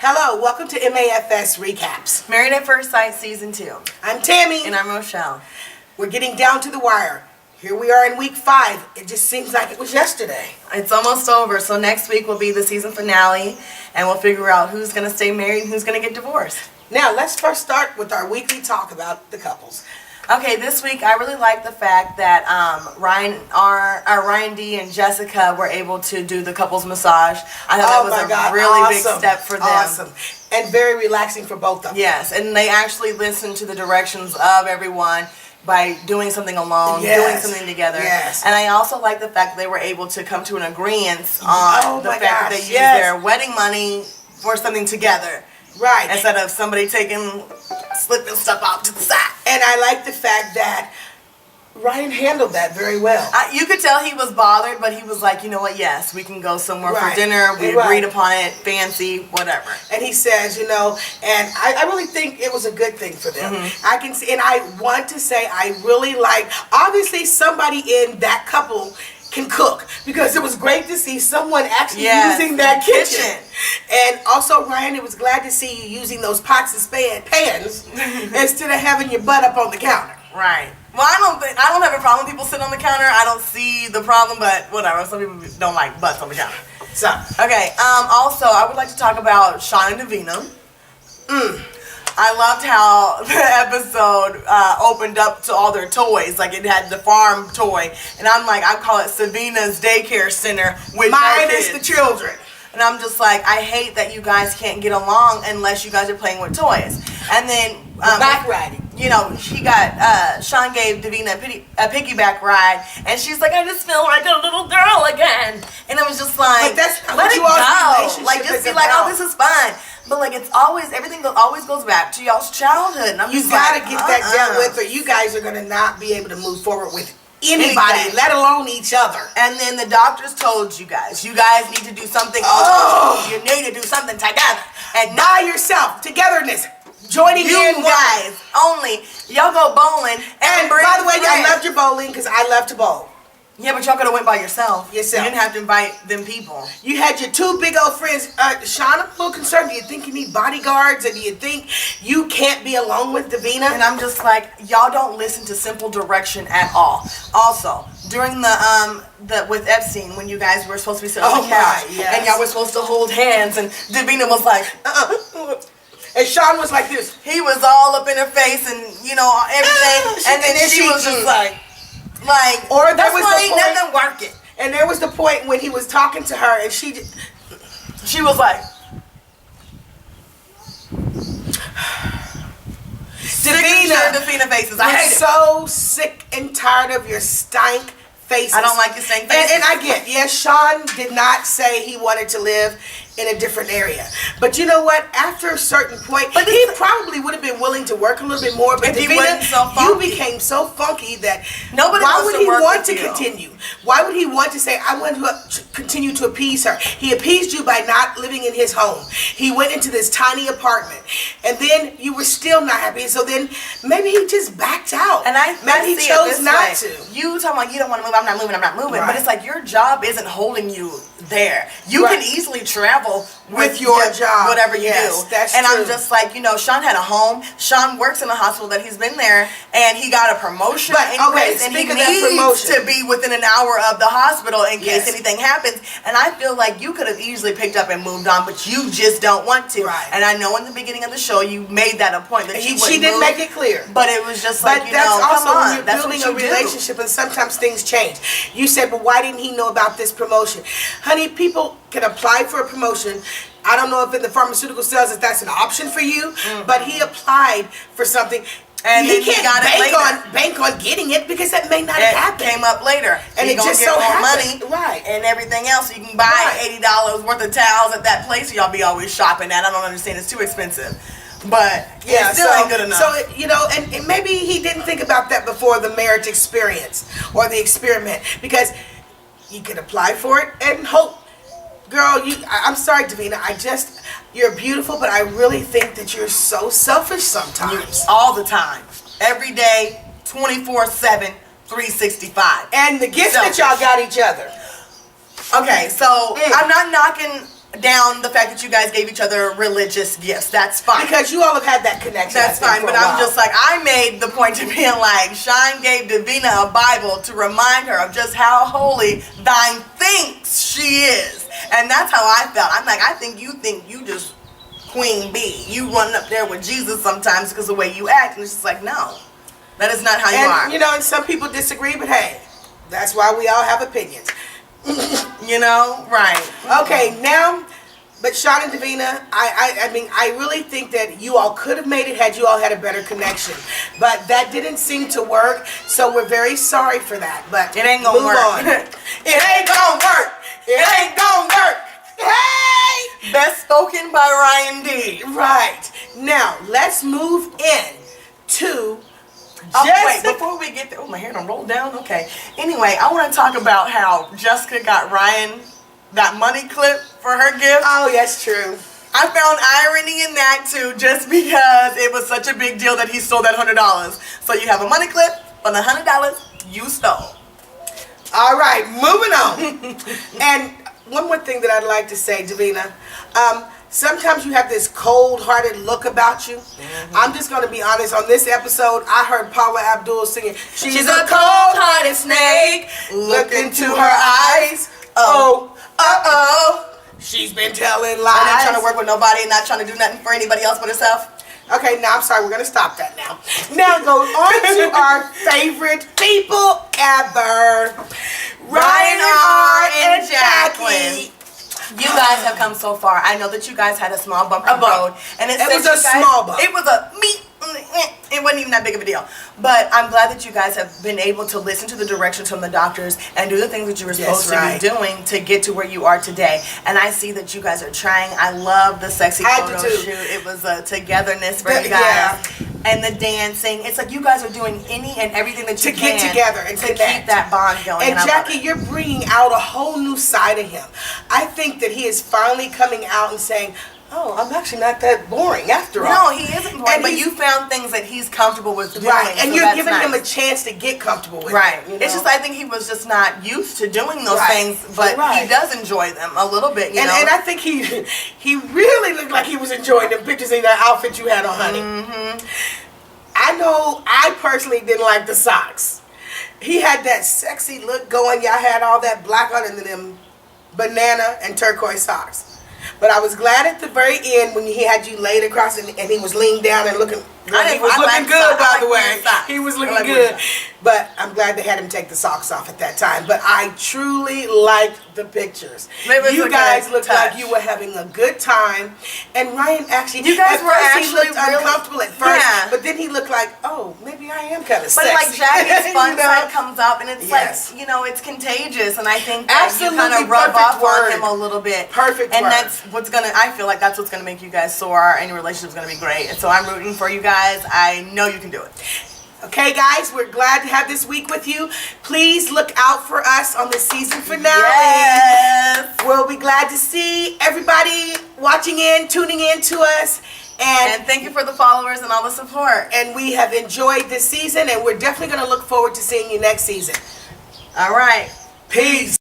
Hello, welcome to MAFS Recaps. Married at First Sight Season 2. I'm Tammy. And I'm Rochelle. We're getting down to the wire. Here we are in week 5. It just seems like it was yesterday. It's almost over, so next week will be the season finale, and we'll figure out who's going to stay married and who's going to get divorced. Now, let's first start with our weekly talk about the couples. Okay, this week I really like the fact that Ryan D and Jessica were able to do the couples massage. I thought that was a really big step for them. Awesome. And very relaxing for both of them. Yes, and they actually listened to the directions of everyone by doing something alone, doing something together. Yes. And I also like the fact that they were able to come to an agreement on the fact that they used their wedding money for something together. Right. Instead of somebody slipping stuff out to the side. And I like the fact that Ryan handled that very well. You could tell he was bothered, but he was like, you know what, yes, we can go somewhere for dinner. We agreed upon it, fancy, whatever. And he says, and I really think it was a good thing for them. I can see, and I want to say I really like, obviously somebody in that couple can cook, because it was great to see someone actually using that kitchen. And also, Ryan, it was glad to see you using those pots and pans instead of having your butt up on the counter. Right. Well, I don't have a problem with people sitting on the counter. I don't see the problem, but whatever. Some people don't like butts on the counter. So, okay. Also, I would like to talk about Sean and Davina. I loved how the episode opened up to all their toys. Like, it had the farm toy. And I'm like, I call it Savina's Daycare Center with minus the children. And I'm just like, I hate that you guys can't get along unless you guys are playing with toys. And then back riding. Sean gave Davina a piggyback ride, and she's like, I just feel like a little girl again. And I was just like, but that's not let it go. Like, just be like, about. oh, this is fun. But like, it's always, everything always goes back to y'all's childhood. And I'm you just gotta like, get that dealt with, or you guys are gonna not be able to move forward with anybody, let alone each other. And then the doctors told you guys need to do something. You need to do something together and by yourself. Togetherness. Joining in guys only. Y'all go bowling. And by the way, I loved your bowling because I love to bowl. Yeah, but y'all could have went by yourself. You Yourself. didn't have to invite them people. You had your 2 big old friends. Sean, I'm a little concerned. Do you think you need bodyguards? And do you think you can't be alone with Davina? And I'm just like, y'all don't listen to simple direction at all. Also, during the with Epstein, when you guys were supposed to be sitting on the couch, and y'all were supposed to hold hands, and Davina was like, and Sean was like this. He was all up in her face and, everything. And then she was just like, or there was why ain't nothing working. And there was the point when he was talking to her, and she was like, Davina faces. I hate it. So sick and tired of your stank faces. I don't like your stank faces. And I get, Sean did not say he wanted to live in a different area. But you know what? After a certain point, he probably would have been willing to work a little bit more. But Davina, you became so funky that why would he want to continue? Why would he want to say, I want to continue to appease her? He appeased you by not living in his home. He went into this tiny apartment. And then you were still not happy. So then maybe he just backed out. And maybe he chose not to. You talking about you don't want to move, I'm not moving. But it's like your job isn't holding you there. You can easily travel with your job, whatever you do. That's and true. I'm just like, Sean had a home. Sean works in a hospital that he's been there, and he got a promotion. But and he needs to be within an hour of the hospital in case anything happens. And I feel like you could have easily picked up and moved on, but you just don't want to. Right. And I know in the beginning of the show you made that a point that she didn't make it clear. But it was just like, that's also come on, when you're building a relationship, and sometimes things change. You said, but why didn't he know about this promotion? Honey, people can apply for a promotion. I don't know if in the pharmaceutical sales if that's an option for you, but he applied for something. And he can't bank on getting it because that may not happen. It came up later. And it just get so more happened. Money and everything else. You can buy $80 worth of towels at that place y'all be always shopping at. I don't understand. It's too expensive. But it still ain't good enough. So, and maybe he didn't think about that before the marriage experience or the experiment, because you could apply for it and hope. Girl, I'm sorry, Davina. You're beautiful, but I really think that you're so selfish sometimes. All the time. Every day, 24/7, 365. And the gifts that y'all got each other. Okay, so I'm not knocking down the fact that you guys gave each other religious gifts. That's fine. Because you all have had that connection. That's fine, but I'm just like, I made the point to being like, Shine gave Davina a Bible to remind her of just how holy thine thinks she is. And that's how I felt. I'm like, I think you just Queen Bee. You run up there with Jesus sometimes because of the way you act. And it's just like, no, that is not how you are. You know, and some people disagree, but hey, that's why we all have opinions. You know, right. Okay, now, but Sean and Davina, I mean, I really think that you all could have made it had you all had a better connection. But that didn't seem to work, so we're very sorry for that. But it ain't gonna work. It ain't gonna work. It ain't gonna work. Hey! Best spoken by Ryan D. Right. Now, let's move in to... wait, before we get there, my hair don't roll down. Okay. Anyway, I want to talk about how Jessica got Ryan that money clip for her gift. Oh, yes, true. I found irony in that too, just because it was such a big deal that he stole that $100. So you have a money clip for the $100 you stole. All right, moving on. And one more thing that I'd like to say, Davina. Sometimes you have this cold-hearted look about you. I'm just going to be honest. On this episode, I heard Paula Abdul singing, "She's a cold-hearted snake. Look into her eyes. Oh, uh-oh. She's been telling lies." I'm not trying to work with nobody and not trying to do nothing for anybody else but herself. Okay, now I'm sorry. We're going to stop that now. Now go on to our favorite people ever. Ryan R. and Jacqueline. You guys have come so far. I know that you guys had a small bump in the road, and it was a small bump. It was a it wasn't even that big of a deal. But I'm glad that you guys have been able to listen to the directions from the doctors and do the things that you were supposed to be doing to get to where you are today. And I see that you guys are trying. I love the sexy photo shoot. It was a togetherness for you guys. Yeah. And the dancing. It's like you guys are doing any and everything that you can to get together and to keep that bond going. And Jackie, you're bringing out a whole new side of him. I think that he is finally coming out and saying, "Oh, I'm actually not that boring after all." No, he isn't boring, but you found things that he's comfortable with doing. Right, and so you're giving him a chance to get comfortable with it. You know? It's just, I think he was just not used to doing those things, but he does enjoy them a little bit, you know? And I think he really looked like he was enjoying the pictures in that outfit you had on, honey. I know I personally didn't like the socks. He had that sexy look going. Y'all had all that black on and them banana and turquoise socks. But I was glad at the very end when he had you laid across and he was leaned down and looking. He was looking good, by the way. He was looking good. But I'm glad they had him take the socks off at that time. But I truly liked the pictures. You guys looked like you were having a good time. And Ryan actually, you guys were actually looked uncomfortable at first. Yeah. But then he looked like, oh, maybe I am kind of sexy. But like Jackie's fun side comes up and it's like, you know, it's contagious. And I think that you kind of rub off on him a little bit. Perfect and that's what's going to, I feel like that's what's going to make you guys soar and your relationship's going to be great. And so I'm rooting for you guys. I know you can do it. Okay, guys, we're glad to have this week with you. Please look out for us on the season finale. Yes. We'll be glad to see everybody watching in, tuning in to us. And thank you for the followers and all the support. And we have enjoyed this season, and we're definitely going to look forward to seeing you next season. All right. Peace.